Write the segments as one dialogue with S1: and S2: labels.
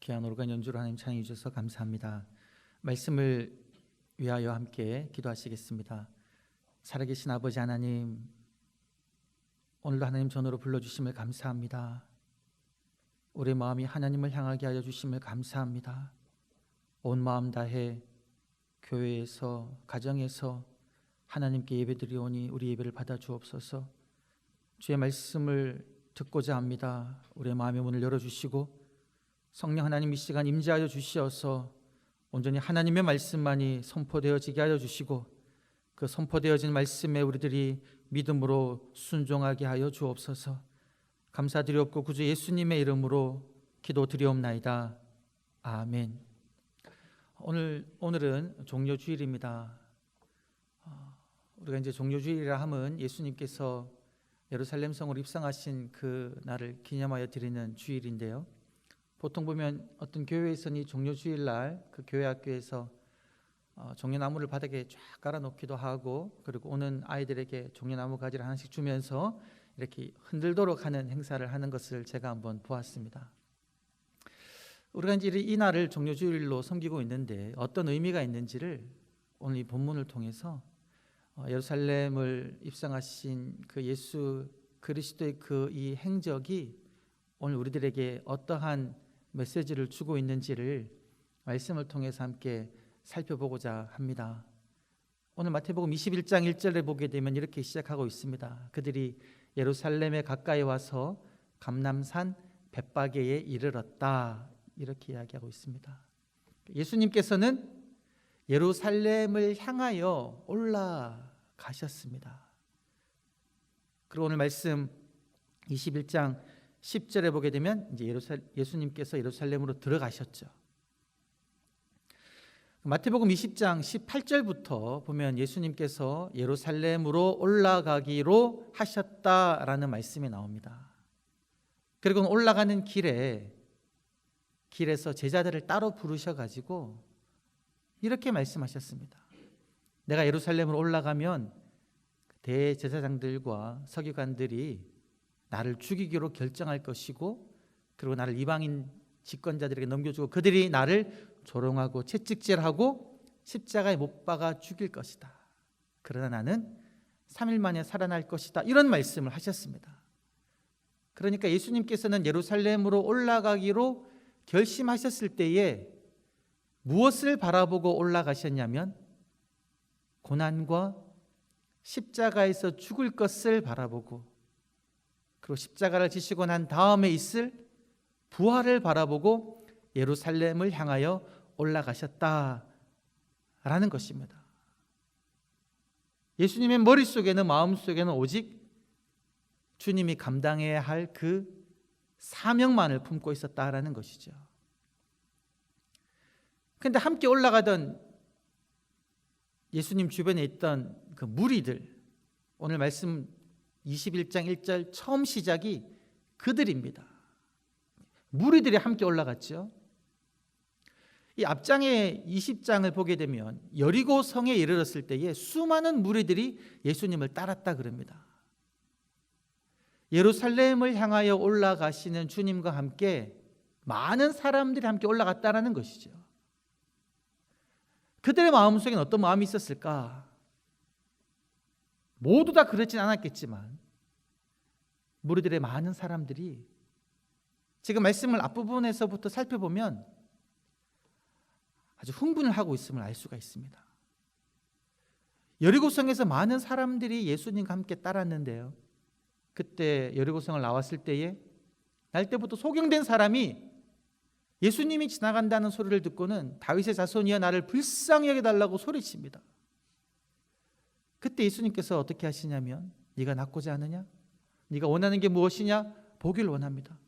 S1: 귀한 오르간 연주로 하나님 찬양해 주셔서 감사합니다. 말씀을 위하여 함께 기도하시겠습니다. 살아계신 아버지 하나님, 오늘도 하나님 전으로 불러주심을 감사합니다. 우리의 마음이 하나님을 향하게 하여 주심을 감사합니다. 온 마음 다해 교회에서 가정에서 하나님께 예배드리오니 우리 예배를 받아 주옵소서. 주의 말씀을 듣고자 합니다. 우리의 마음의 문을 열어주시고 성령 하나님 이 시간 임재하여 주시어서 온전히 하나님의 말씀만이 선포되어지게 하여 주시고 그 선포되어진 말씀에 우리들이 믿음으로 순종하게 하여 주옵소서. 감사드리옵고 구주 예수님의 이름으로 기도드리옵나이다. 아멘. 오늘은 종료주일입니다. 우리가 이제 종료주일이라 하면 예수님께서 예루살렘 성으로 입성하신 그 날을 기념하여 드리는 주일인데요. 보통 보면 어떤 교회에서는 이 종료주일날 그 교회 학교에서 종려나무를 바닥에 쫙 깔아놓기도 하고, 그리고 오는 아이들에게 종려나무 가지를 하나씩 주면서 이렇게 흔들도록 하는 행사를 하는 것을 제가 한번 보았습니다. 우리가 이제 이 날을 종료주일로 섬기고 있는데 어떤 의미가 있는지를 오늘 이 본문을 통해서 예루살렘을 입성하신 그 예수 그리스도의 그 이 행적이 오늘 우리들에게 어떠한 메시지를 주고 있는지를 말씀을 통해서 함께 살펴보고자 합니다. 오늘 마태복음 21장 1절에 보게 되면 이렇게 시작하고 있습니다. 그들이 예루살렘에 가까이 와서 감람산 벳바게에 이르렀다, 이렇게 이야기하고 있습니다. 예수님께서는 예루살렘을 향하여 올라가셨습니다. 그리고 오늘 말씀 21장 10절에 보게 되면 이제 예수님께서 예루살렘으로 들어가셨죠. 마태복음 20장 18절부터 보면 예수님께서 예루살렘으로 올라가기로 하셨다라는 말씀이 나옵니다. 그리고 올라가는 길에서 제자들을 따로 부르셔가지고 이렇게 말씀하셨습니다. 내가 예루살렘으로 올라가면 대제사장들과 서기관들이 나를 죽이기로 결정할 것이고, 그리고 나를 이방인 집권자들에게 넘겨주고 그들이 나를 조롱하고 채찍질하고 십자가에 못 박아 죽일 것이다. 그러나 나는 3일 만에 살아날 것이다, 이런 말씀을 하셨습니다. 그러니까 예수님께서는 예루살렘으로 올라가기로 결심하셨을 때에 무엇을 바라보고 올라가셨냐면 고난과 십자가에서 죽을 것을 바라보고, 그리고 십자가를 지시고 난 다음에 있을 부활을 바라보고 예루살렘을 향하여 올라가셨다라는 것입니다. 예수님의 머릿속에는, 마음속에는 오직 주님이 감당해야 할 그 사명만을 품고 있었다라는 것이죠. 그런데 함께 올라가던 예수님 주변에 있던 그 무리들, 오늘 말씀 21장 1절 처음 시작이 그들입니다. 무리들이 함께 올라갔죠. 이 앞장의 20장을 보게 되면 여리고 성에 이르렀을 때에 수많은 무리들이 예수님을 따랐다 그럽니다. 예루살렘을 향하여 올라가시는 주님과 함께 많은 사람들이 함께 올라갔다라는 것이죠. 그들의 마음속에는 어떤 마음이 있었을까? 모두 다 그렇진 않았겠지만 무리들의 많은 사람들이 지금 말씀을 앞부분에서부터 살펴보면 아주 흥분을 하고 있음을 알 수가 있습니다. 여리고성에서 많은 사람들이 예수님과 함께 따랐는데요, 그때 여리고성을 나왔을 때에 날 때부터 소경된 사람이 예수님이 지나간다는 소리를 듣고는 다윗의 자손이여 나를 불쌍히 여겨달라고 소리칩니다. 그때 예수님께서 어떻게 하시냐면 네가 낫고자 하느냐? 네가 원하는 게 무엇이냐? 보기를 원합니다.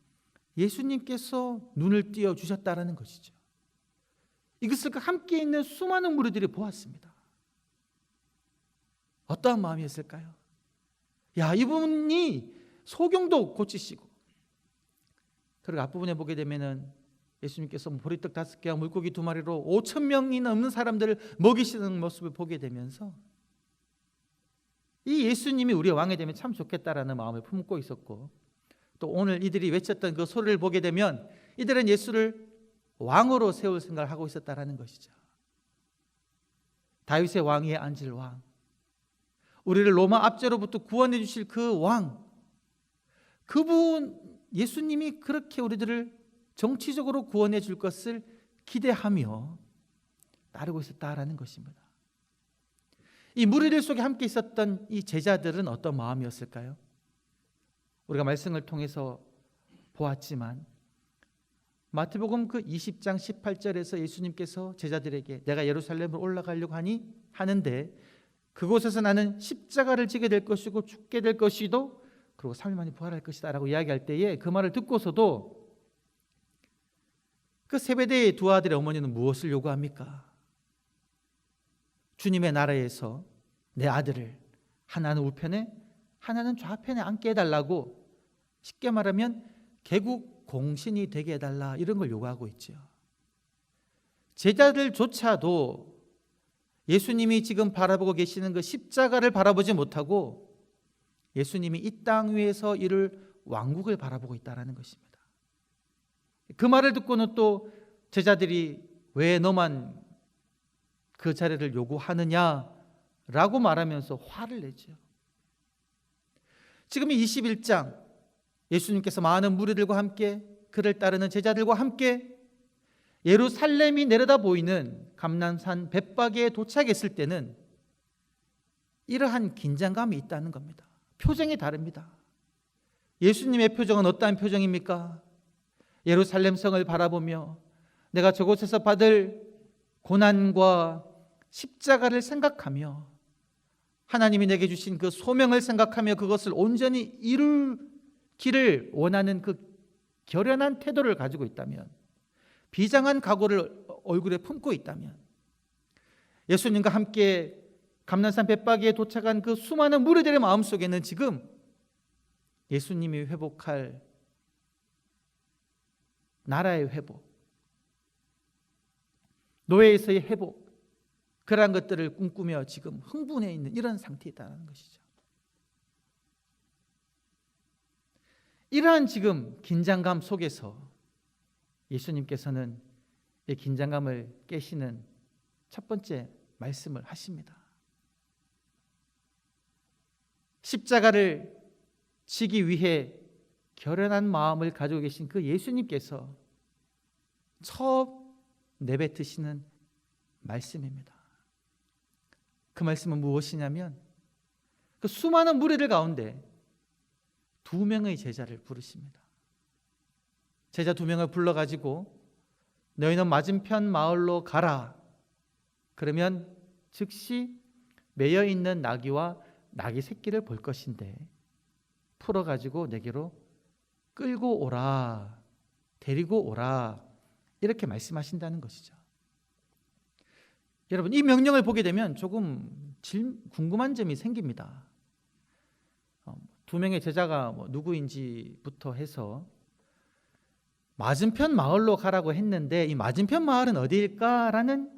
S1: 예수님께서 눈을 띄워주셨다라는 것이죠. 이것을 함께 있는 수많은 무리들이 보았습니다. 어떠한 마음이었을까요? 야, 이분이 소경도 고치시고, 그리고 앞부분에 보게 되면은 예수님께서 보리떡 5개와 물고기 2마리로 5,000명이 넘는 사람들을 먹이시는 모습을 보게 되면서 이 예수님이 우리의 왕이 되면 참 좋겠다라는 마음을 품고 있었고, 또 오늘 이들이 외쳤던 그 소리를 보게 되면 이들은 예수를 왕으로 세울 생각을 하고 있었다라는 것이죠. 다윗의 왕위에 앉을 왕, 우리를 로마 압제로부터 구원해 주실 그 왕, 그분 예수님이 그렇게 우리들을 정치적으로 구원해 줄 것을 기대하며 따르고 있었다라는 것입니다. 이 무리들 속에 함께 있었던 이 제자들은 어떤 마음이었을까요? 우리가 말씀을 통해서 보았지만 마태복음 그 20장 18절에서 예수님께서 제자들에게 내가 예루살렘으로 올라가려고 하는데 그곳에서 나는 십자가를 지게 될 것이고 죽게 될 것이도 그리고 3일 만에 부활할 것이다 라고 이야기할 때에 그 말을 듣고서도 그 세베대의 두 아들의 어머니는 무엇을 요구합니까? 주님의 나라에서 내 아들을 하나는 우편에 하나는 좌편에 앉게 해달라고, 쉽게 말하면 개국 공신이 되게 해달라, 이런 걸 요구하고 있죠. 제자들조차도 예수님이 지금 바라보고 계시는 그 십자가를 바라보지 못하고 예수님이 이 땅 위에서 이룰 왕국을 바라보고 있다는 것입니다. 그 말을 듣고는 또 제자들이 왜 너만 그 자리를 요구하느냐라고 말하면서 화를 내죠. 지금 이 21장 예수님께서 많은 무리들과 함께 그를 따르는 제자들과 함께 예루살렘이 내려다 보이는 감람산 벳박에 도착했을 때는 이러한 긴장감이 있다는 겁니다. 표정이 다릅니다. 예수님의 표정은 어떠한 표정입니까? 예루살렘 성을 바라보며 내가 저곳에서 받을 고난과 십자가를 생각하며 하나님이 내게 주신 그 소명을 생각하며 그것을 온전히 이루기를 원하는 그 결연한 태도를 가지고 있다면, 비장한 각오를 얼굴에 품고 있다면, 예수님과 함께 감람산 벳박이에 도착한 그 수많은 무리들의 마음속에는 지금 예수님이 회복할 나라의 회복, 노예에서의 회복, 그러한 것들을 꿈꾸며 지금 흥분해 있는 이런 상태에 있다는 것이죠. 이러한 지금 긴장감 속에서 예수님께서는 이 긴장감을 깨시는 첫 번째 말씀을 하십니다. 십자가를 지기 위해 결연한 마음을 가지고 계신 그 예수님께서 처음 내뱉으시는 말씀입니다. 그 말씀은 무엇이냐면 그 수많은 무리들 가운데 2명의 제자를 부르십니다. 제자 2명을 불러가지고 너희는 맞은편 마을로 가라. 그러면 즉시 매여있는 나귀와 나귀 새끼를 볼 것인데 풀어가지고 내게로 끌고 오라, 데리고 오라, 이렇게 말씀하신다는 것이죠. 여러분, 이 명령을 보게 되면 조금 궁금한 점이 생깁니다. 2명의 제자가 누구인지부터 해서 맞은편 마을로 가라고 했는데 이 맞은편 마을은 어디일까라는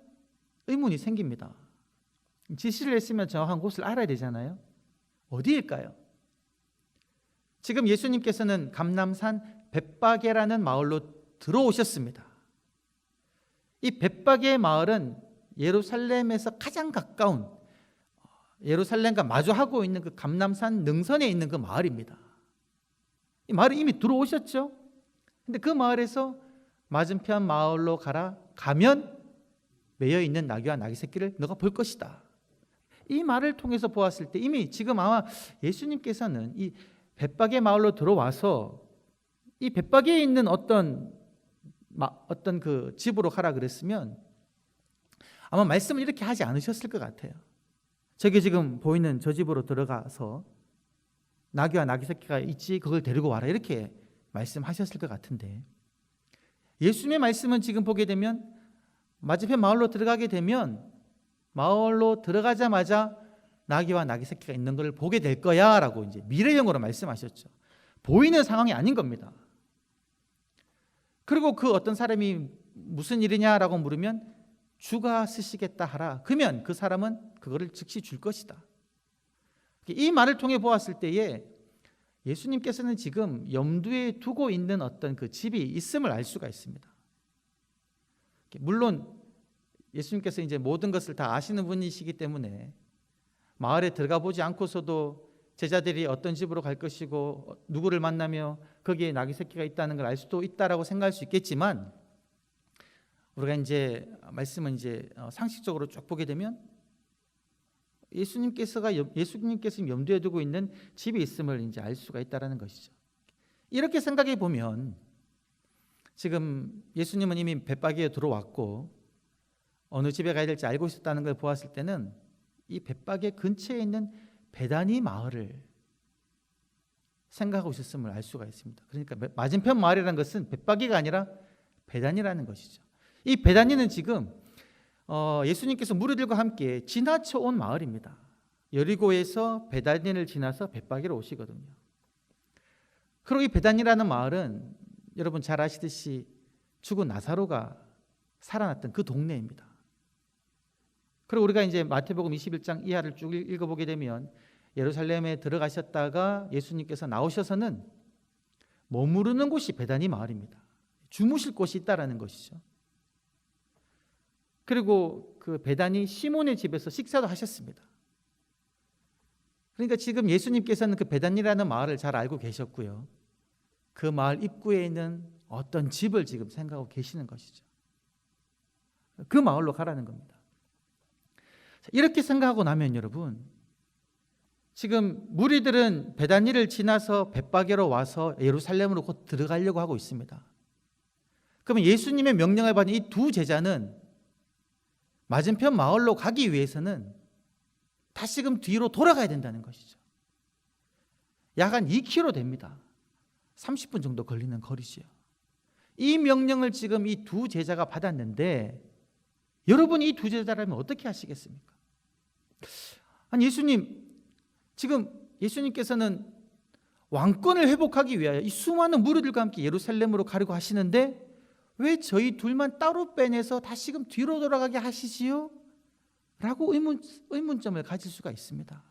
S1: 의문이 생깁니다. 지시를 했으면 정확한 곳을 알아야 되잖아요. 어디일까요? 지금 예수님께서는 감람산 벳박에라는 마을로 들어오셨습니다. 이 벳박의 마을은 예루살렘에서 가장 가까운, 예루살렘과 마주하고 있는 그 감람산 능선에 있는 그 마을입니다. 이 마을에 이미 들어오셨죠? 근데 그 마을에서 맞은편 마을로 가면 매여 있는 나귀와 나귀 새끼를 너가 볼 것이다. 이 말을 통해서 보았을 때 이미 지금 아마 예수님께서는 이 벳박의 마을로 들어와서 이 벳박에 있는 어떤 그 집으로 가라 그랬으면 아마 말씀을 이렇게 하지 않으셨을 것 같아요. 저기 지금 보이는 저 집으로 들어가서 나귀와 나귀 새끼가 있지, 그걸 데리고 와라, 이렇게 말씀하셨을 것 같은데, 예수님의 말씀은 지금 보게 되면 맞은편 마을로 들어가게 되면 마을로 들어가자마자 나귀와 나귀 새끼가 있는 걸 보게 될 거야 라고 이제 미래형으로 말씀하셨죠. 보이는 상황이 아닌 겁니다. 그리고 그 어떤 사람이 무슨 일이냐라고 물으면 주가 쓰시겠다 하라. 그러면 그 사람은 그거를 즉시 줄 것이다. 이 말을 통해 보았을 때에 예수님께서는 지금 염두에 두고 있는 어떤 그 집이 있음을 알 수가 있습니다. 물론 예수님께서 이제 모든 것을 다 아시는 분이시기 때문에 마을에 들어가 보지 않고서도 제자들이 어떤 집으로 갈 것이고 누구를 만나며 거기에 낙이 새끼가 있다는 걸 알 수도 있다라고 생각할 수 있겠지만, 우리가 이제 말씀은 이제 상식적으로 쭉 보게 되면 예수님께서 염두에 두고 있는 집이 있음을 이제 알 수가 있다라는 것이죠. 이렇게 생각해 보면 지금 예수님은 이미 벳바기에 들어왔고 어느 집에 가야 될지 알고 있었다는 걸 보았을 때는 이 벳바기 근처에 있는 베다니 마을을 생각하고 있었음을 알 수가 있습니다. 그러니까 맞은편 마을이라는 것은 벳바기가 아니라 베다니라는 것이죠. 이 베다니는 지금 예수님께서 무리들과 함께 지나쳐 온 마을입니다. 여리고에서 베다니를 지나서 벳바기로 오시거든요. 그리고 이 베다니라는 마을은 여러분 잘 아시듯이 죽은 나사로가 살아났던 그 동네입니다. 그리고 우리가 이제 마태복음 21장 이하를 쭉 읽어보게 되면 예루살렘에 들어가셨다가 예수님께서 나오셔서는 머무르는 곳이 베다니 마을입니다. 주무실 곳이 있다라는 것이죠. 그리고 그 베다니 시몬의 집에서 식사도 하셨습니다. 그러니까 지금 예수님께서는 그 베다니라는 마을을 잘 알고 계셨고요. 그 마을 입구에 있는 어떤 집을 지금 생각하고 계시는 것이죠. 그 마을로 가라는 겁니다. 이렇게 생각하고 나면 여러분, 지금 무리들은 베다니를 지나서 벳바게로 와서 예루살렘으로 곧 들어가려고 하고 있습니다. 그러면 예수님의 명령을 받은 이 두 제자는 맞은편 마을로 가기 위해서는 다시금 뒤로 돌아가야 된다는 것이죠. 약 한 2km 됩니다. 30분 정도 걸리는 거리지요. 이 명령을 지금 이 두 제자가 받았는데 여러분이 이 두 제자라면 어떻게 하시겠습니까? 아니 예수님, 지금 예수님께서는 왕권을 회복하기 위하여 이 수많은 무리들과 함께 예루살렘으로 가려고 하시는데 왜 저희 둘만 따로 빼내서 다시금 뒤로 돌아가게 하시지요? 라고 의문점을 가질 수가 있습니다.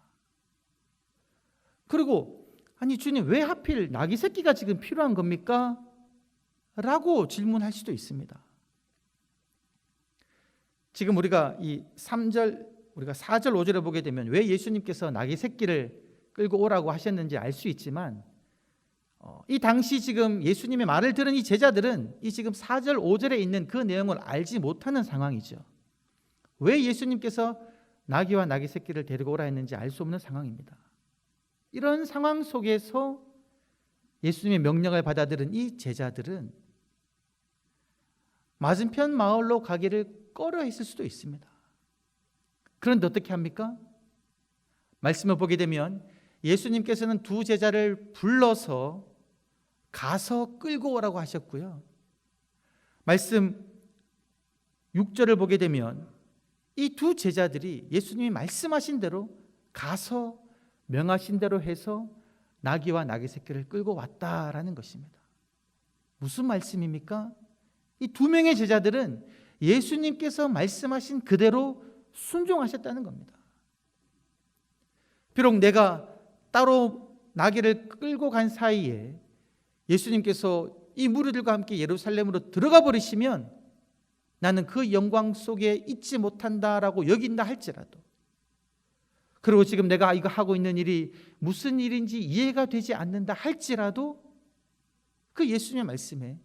S1: 그리고 아니 주님, 왜 하필 낙이 새끼가 지금 필요한 겁니까? 라고 질문할 수도 있습니다. 지금 우리가 이 3절, 우리가 4절 5절에 보게 되면 왜 예수님께서 낙이 새끼를 끌고 오라고 하셨는지 알 수 있지만 이 당시 지금 예수님의 말을 들은 이 제자들은 이 지금 4절 5절에 있는 그 내용을 알지 못하는 상황이죠. 왜 예수님께서 나귀와 나귀 새끼를 데리고 오라 했는지 알 수 없는 상황입니다. 이런 상황 속에서 예수님의 명령을 받아들은 이 제자들은 맞은편 마을로 가기를 꺼려 했을 수도 있습니다. 그런데 어떻게 합니까? 말씀을 보게 되면 예수님께서는 두 제자를 불러서 가서 끌고 오라고 하셨고요. 말씀 6절을 보게 되면 이 두 제자들이 예수님이 말씀하신 대로 가서 명하신 대로 해서 나귀와 나귀 새끼를 끌고 왔다라는 것입니다. 무슨 말씀입니까? 이 두 명의 제자들은 예수님께서 말씀하신 그대로 순종하셨다는 겁니다. 비록 내가 따로 나귀를 끌고 간 사이에 예수님께서 이 무리들과 함께 예루살렘으로 들어가 버리시면 나는 그 영광 속에 있지 못한다라고 여긴다 할지라도, 그리고 지금 내가 이거 하고 있는 일이 무슨 일인지 이해가 되지 않는다 할지라도 그 예수님의 말씀에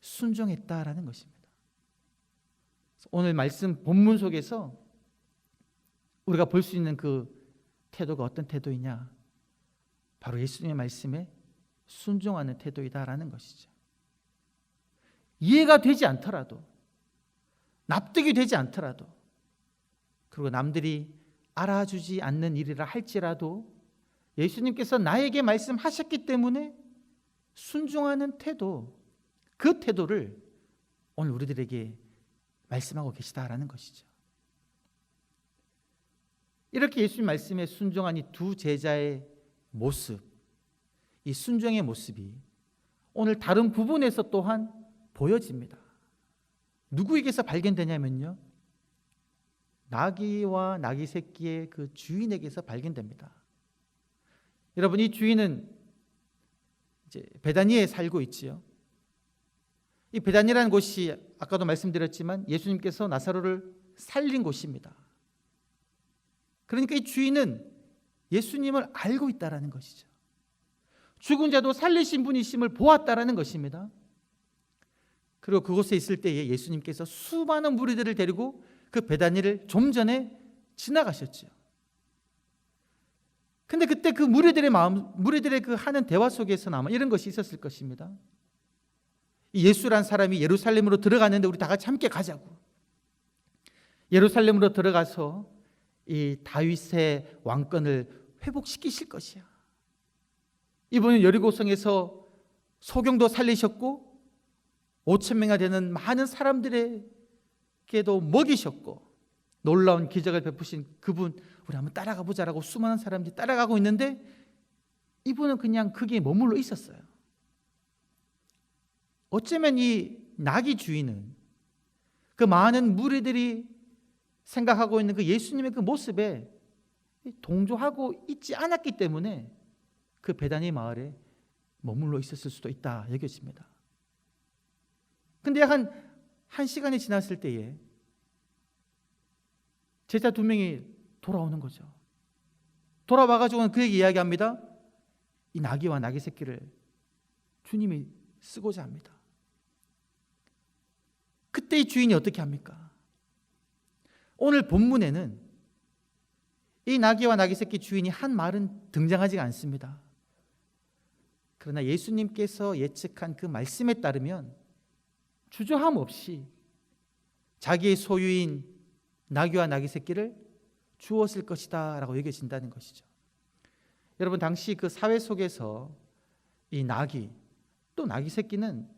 S1: 순종했다라는 것입니다. 오늘 말씀 본문 속에서 우리가 볼 수 있는 그 태도가 어떤 태도이냐? 바로 예수님의 말씀에 순종하는 태도이다라는 것이죠. 이해가 되지 않더라도, 납득이 되지 않더라도, 그리고 남들이 알아주지 않는 일이라 할지라도 예수님께서 나에게 말씀하셨기 때문에 순종하는 태도, 그 태도를 오늘 우리들에게 말씀하고 계시다라는 것이죠. 이렇게 예수님 말씀에 순종한 이 두 제자의 모습, 이 순종의 모습이 오늘 다른 부분에서 또한 보여집니다. 누구에게서 발견되냐면요, 나귀와 나귀 새끼의 그 주인에게서 발견됩니다. 여러분, 이 주인은 이제 베다니에 살고 있지요. 이 베단이라는 곳이 아까도 말씀드렸지만 예수님께서 나사로를 살린 곳입니다. 그러니까 이 주인은 예수님을 알고 있다라는 것이죠. 죽은 자도 살리신 분이심을 보았다라는 것입니다. 그리고 그곳에 있을 때에 예수님께서 수많은 무리들을 데리고 그 베다니를 좀 전에 지나가셨죠. 근데 그때 그 무리들의 그 하는 대화 속에서는 아마 이런 것이 있었을 것입니다. 이 예수란 사람이 예루살렘으로 들어가는데 우리 다 같이 함께 가자고. 예루살렘으로 들어가서 이 다윗의 왕권을 회복시키실 것이야. 이분은 여리고성에서 소경도 살리셨고 5,000명이나 되는 많은 사람들에게도 먹이셨고 놀라운 기적을 베푸신 그분, 우리 한번 따라가 보자라고 수많은 사람들이 따라가고 있는데 이분은 그냥 거기에 머물러 있었어요. 어쩌면 이 나귀 주인은 그 많은 무리들이 생각하고 있는 그 예수님의 그 모습에 동조하고 있지 않았기 때문에 그 베다니 마을에 머물러 있었을 수도 있다 여겨집니다. 근데 한 시간이 지났을 때에 제자 2명이 돌아오는 거죠. 돌아와가지고는 그에게 이야기합니다. 이 나귀와 나귀 새끼를 주님이 쓰고자 합니다. 그때 이 주인이 어떻게 합니까? 오늘 본문에는 이 나귀와 나귀 새끼 주인이 한 말은 등장하지가 않습니다. 그러나 예수님께서 예측한 그 말씀에 따르면 주저함 없이 자기의 소유인 나귀와 나귀 새끼를 주었을 것이다 라고 여겨진다는 것이죠. 여러분, 당시 그 사회 속에서 이 나귀 또 나귀 새끼는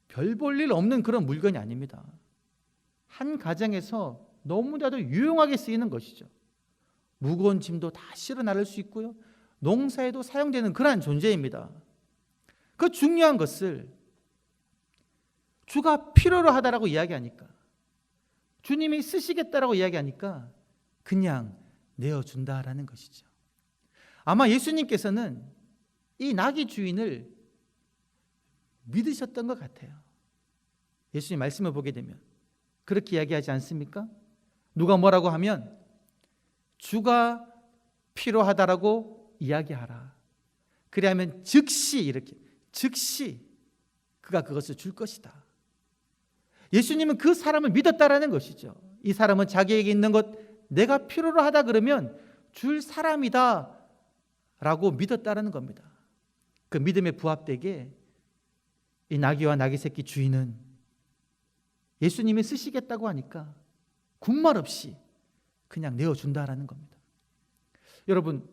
S1: 별 볼 일 없는 그런 물건이 아닙니다. 한 가정에서 너무나도 유용하게 쓰이는 것이죠. 무거운 짐도 다 실어 나를 수 있고요, 농사에도 사용되는 그러한 존재입니다. 그 중요한 것을 주가 필요로 하다라고 이야기하니까, 주님이 쓰시겠다라고 이야기하니까 그냥 내어준다라는 것이죠. 아마 예수님께서는 이 나귀 주인을 믿으셨던 것 같아요. 예수님 말씀을 보게 되면 그렇게 이야기하지 않습니까? 누가 뭐라고 하면 주가 필요하다라고 이야기하라. 그래야면 즉시 그가 그것을 줄 것이다. 예수님은 그 사람을 믿었다라는 것이죠. 이 사람은 자기에게 있는 것 내가 필요로 하다 그러면 줄 사람이다 라고 믿었다라는 겁니다. 그 믿음에 부합되게 이 나귀와 나귀 새끼 주인은 예수님이 쓰시겠다고 하니까 군말 없이 그냥 내어준다라는 겁니다. 여러분,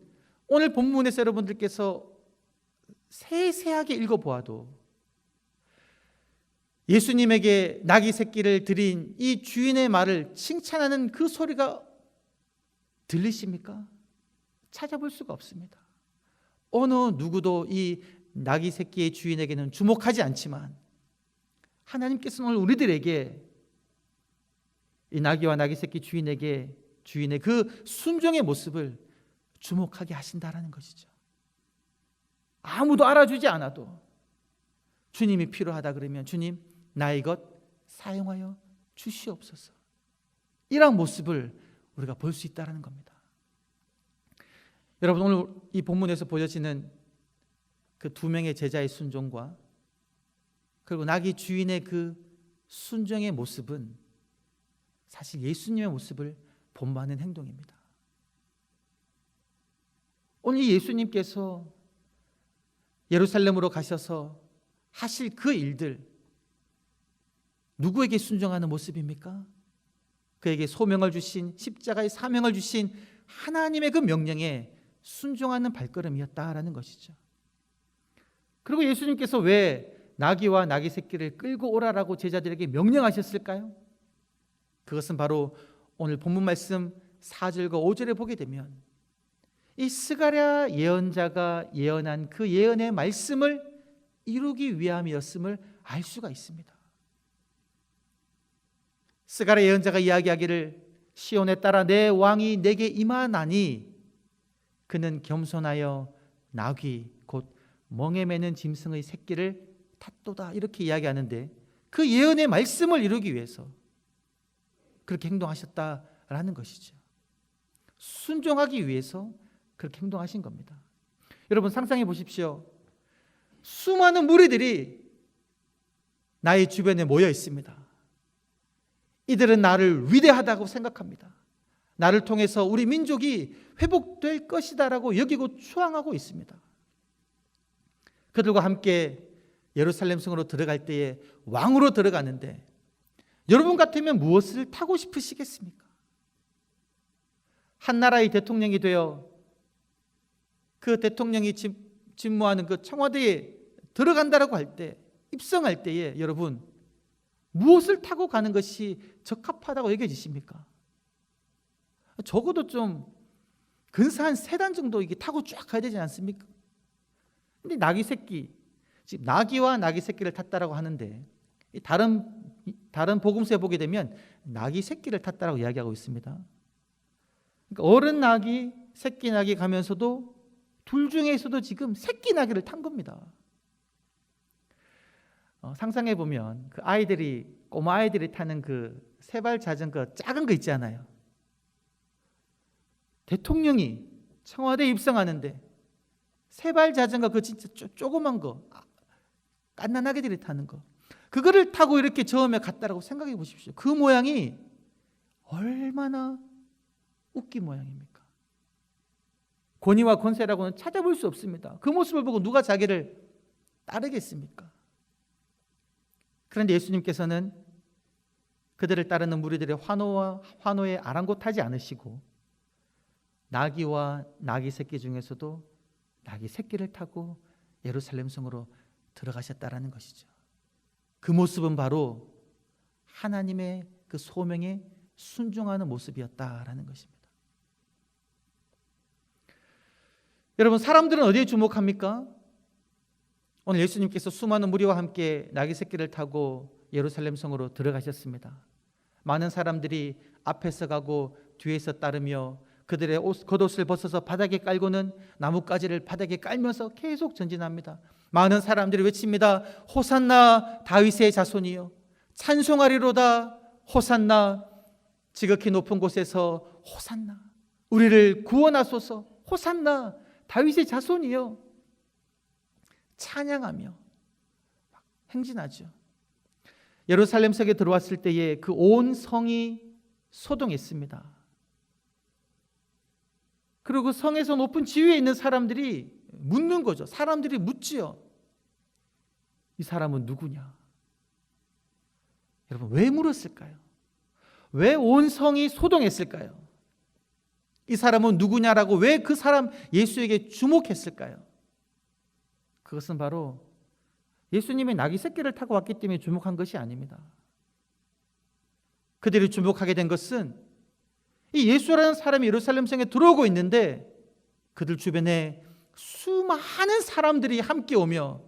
S1: 오늘 본문에서 여러분들께서 세세하게 읽어보아도 예수님에게 나귀 새끼를 드린 이 주인의 말을 칭찬하는 그 소리가 들리십니까? 찾아볼 수가 없습니다. 어느 누구도 이 나귀 새끼의 주인에게는 주목하지 않지만 하나님께서는 오늘 우리들에게 이 나귀와 나귀 새끼 주인의 그 순종의 모습을 주목하게 하신다라는 것이죠. 아무도 알아주지 않아도 주님이 필요하다 그러면 주님, 나의 것 사용하여 주시옵소서. 이런 모습을 우리가 볼 수 있다는 겁니다. 여러분, 오늘 이 본문에서 보여지는 그 2명의 제자의 순종과 그리고 나귀 주인의 그 순종의 모습은 사실 예수님의 모습을 본받는 행동입니다. 오늘 이 예수님께서 예루살렘으로 가셔서 하실 그 일들, 누구에게 순종하는 모습입니까? 그에게 소명을 주신, 십자가의 사명을 주신 하나님의 그 명령에 순종하는 발걸음이었다라는 것이죠. 그리고 예수님께서 왜 나귀와 나귀 새끼를 끌고 오라라고 제자들에게 명령하셨을까요? 그것은 바로 오늘 본문 말씀 4절과 5절에 보게 되면 이 스가랴 예언자가 예언한 그 예언의 말씀을 이루기 위함이었음을 알 수가 있습니다. 스가랴 예언자가 이야기하기를 시온에 따라 내 왕이 내게 임하나니 그는 겸손하여 나귀 곧 멍에 매는 짐승의 새끼를 탔도다 이렇게 이야기하는데 그 예언의 말씀을 이루기 위해서 그렇게 행동하셨다라는 것이죠. 순종하기 위해서 그렇게 행동하신 겁니다. 여러분 상상해 보십시오. 수많은 무리들이 나의 주변에 모여 있습니다. 이들은 나를 위대하다고 생각합니다. 나를 통해서 우리 민족이 회복될 것이다라고 여기고 추앙하고 있습니다. 그들과 함께 예루살렘 성으로 들어갈 때에 왕으로 들어가는데 여러분 같으면 무엇을 타고 싶으시겠습니까? 한 나라의 대통령이 되어 그 대통령이 집무하는 그 청와대에 들어간다라고 할 때, 입성할 때에 여러분 무엇을 타고 가는 것이 적합하다고 여겨지십니까? 적어도 좀 근사한 세단 정도 이게 타고 쫙 가야 되지 않습니까? 근데 나귀 새끼, 지금 나귀와 나귀 새끼를 탔다라고 하는데 다른 복음서에 보게 되면 나귀 새끼를 탔다라고 이야기하고 있습니다. 그러니까 어른 나귀, 새끼 나귀 가면서도 둘 중에서도 지금 새끼 나귀를 탄 겁니다. 상상해 보면 그 꼬마 아이들이 타는 그 세발 자전거 작은 거 있잖아요. 대통령이 청와대에 입성하는데 세발 자전거 그 진짜 조그만 거, 갓난아기들이 타는 거, 그거를 타고 이렇게 저음에 갔다라고 생각해 보십시오. 그 모양이 얼마나 웃긴 모양입니까? 권위와 권세라고는 찾아볼 수 없습니다. 그 모습을 보고 누가 자기를 따르겠습니까? 그런데 예수님께서는 그들을 따르는 무리들의 환호에 아랑곳하지 않으시고 나귀와 나귀 새끼 중에서도 나귀 새끼를 타고 예루살렘 성으로 들어가셨다라는 것이죠. 그 모습은 바로 하나님의 그 소명에 순종하는 모습이었다라는 것입니다. 여러분 사람들은 어디에 주목합니까? 오늘 예수님께서 수많은 무리와 함께 나귀 새끼를 타고 예루살렘 성으로 들어가셨습니다. 많은 사람들이 앞에서 가고 뒤에서 따르며 그들의 겉옷을 벗어서 바닥에 깔고는 나뭇가지를 바닥에 깔면서 계속 전진합니다. 많은 사람들이 외칩니다. 호산나 다윗의 자손이여, 찬송하리로다. 호산나, 지극히 높은 곳에서 호산나, 우리를 구원하소서. 호산나 다윗의 자손이여, 찬양하며 행진하죠. 예루살렘 성에 들어왔을 때에 그 온 성이 소동했습니다. 그리고 그 성에서 높은 지위에 있는 사람들이 묻는 거죠. 사람들이 묻지요. 이 사람은 누구냐? 여러분 왜 물었을까요? 왜 온 성이 소동했을까요? 이 사람은 누구냐라고 왜 그 사람 예수에게 주목했을까요? 그것은 바로 예수님의 나귀 새끼를 타고 왔기 때문에 주목한 것이 아닙니다. 그들이 주목하게 된 것은 이 예수라는 사람이 예루살렘 성에 들어오고 있는데 그들 주변에 수많은 사람들이 함께 오며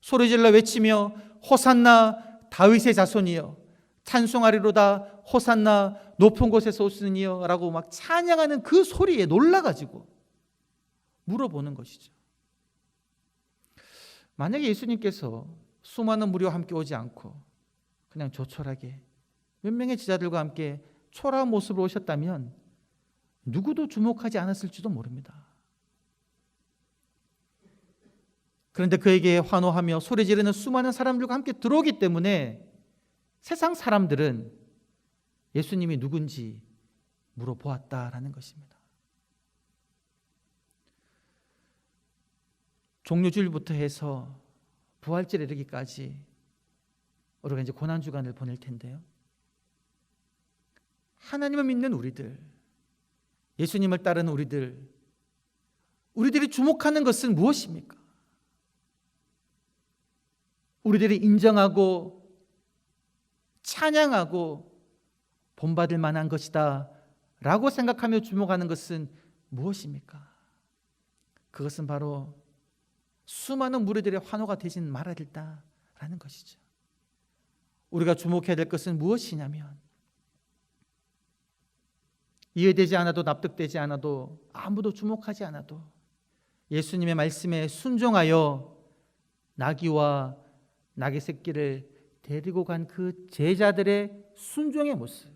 S1: 소리질러 외치며 호산나 다윗의 자손이여, 찬송하리로다. 호산나 높은 곳에서 오시니여 라고 막 찬양하는 그 소리에 놀라가지고 물어보는 것이죠. 만약에 예수님께서 수많은 무리와 함께 오지 않고 그냥 조촐하게 몇 명의 제자들과 함께 초라한 모습으로 오셨다면 누구도 주목하지 않았을지도 모릅니다. 그런데 그에게 환호하며 소리 지르는 수많은 사람들과 함께 들어오기 때문에 세상 사람들은 예수님이 누군지 물어보았다라는 것입니다. 종료주일부터 해서 부활절에 이르기까지 우리가 이제 고난주간을 보낼 텐데요. 하나님을 믿는 우리들, 예수님을 따르는 우리들이 주목하는 것은 무엇입니까? 우리들이 인정하고 찬양하고 본받을 만한 것이다 라고 생각하며 주목하는 것은 무엇입니까? 그것은 바로 수많은 무리들의 환호가 되진 말아야 된다라는 것이죠. 우리가 주목해야 될 것은 무엇이냐면 이해되지 않아도 납득되지 않아도 아무도 주목하지 않아도 예수님의 말씀에 순종하여 나귀와 낙의 새끼를 데리고 간 그 제자들의 순종의 모습,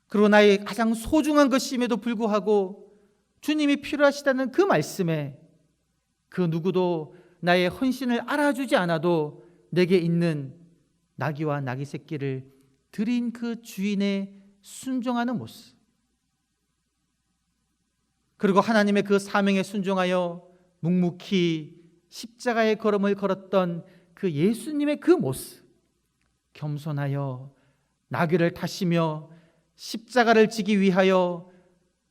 S1: 그리고 나의 가장 소중한 것임에도 불구하고 주님이 필요하시다는 그 말씀에 그 누구도 나의 헌신을 알아주지 않아도 내게 있는 나귀와 나귀 새끼를 드린 그 주인의 순종하는 모습, 그리고 하나님의 그 사명에 순종하여 묵묵히 십자가의 걸음을 걸었던 그 예수님의 그 모습, 겸손하여 나귀를 타시며 십자가를 지기 위하여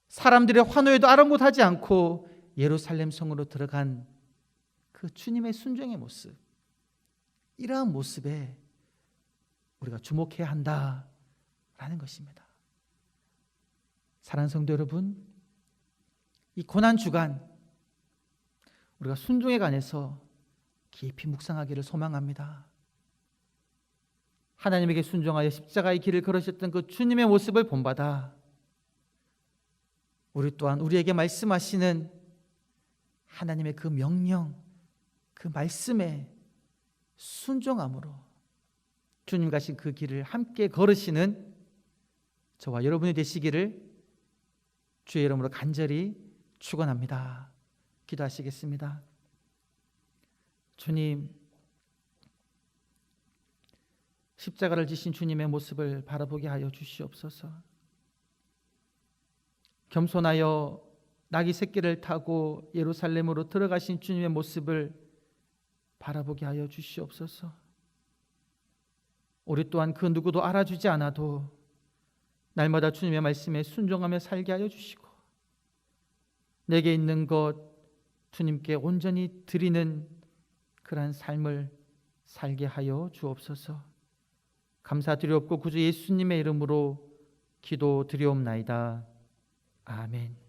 S1: 사람들의 환호에도 아랑곳하지 않고 예루살렘 성으로 들어간 그 주님의 순종의 모습, 이러한 모습에 우리가 주목해야 한다라는 것입니다. 사랑하는 성도 여러분, 이 고난 주간 우리가 순종에 관해서 깊이 묵상하기를 소망합니다. 하나님에게 순종하여 십자가의 길을 걸으셨던 그 주님의 모습을 본받아 우리 또한 우리에게 말씀하시는 하나님의 그 명령, 그 말씀에 순종함으로 주님 가신 그 길을 함께 걸으시는 저와 여러분이 되시기를 주의 이름으로 간절히 축원합니다. 기도하시겠습니다. 주님, 십자가를 지신 주님의 모습을 바라보게 하여 주시옵소서. 겸손하여 나귀 새끼를 타고 예루살렘으로 들어가신 주님의 모습을 바라보게 하여 주시옵소서. 우리 또한 그 누구도 알아주지 않아도 날마다 주님의 말씀에 순종하며 살게 하여 주시고, 내게 있는 것 주님께 온전히 드리는 그러한 삶을 살게 하여 주옵소서. 감사드리옵고 구주 예수님의 이름으로 기도드리옵나이다. 아멘.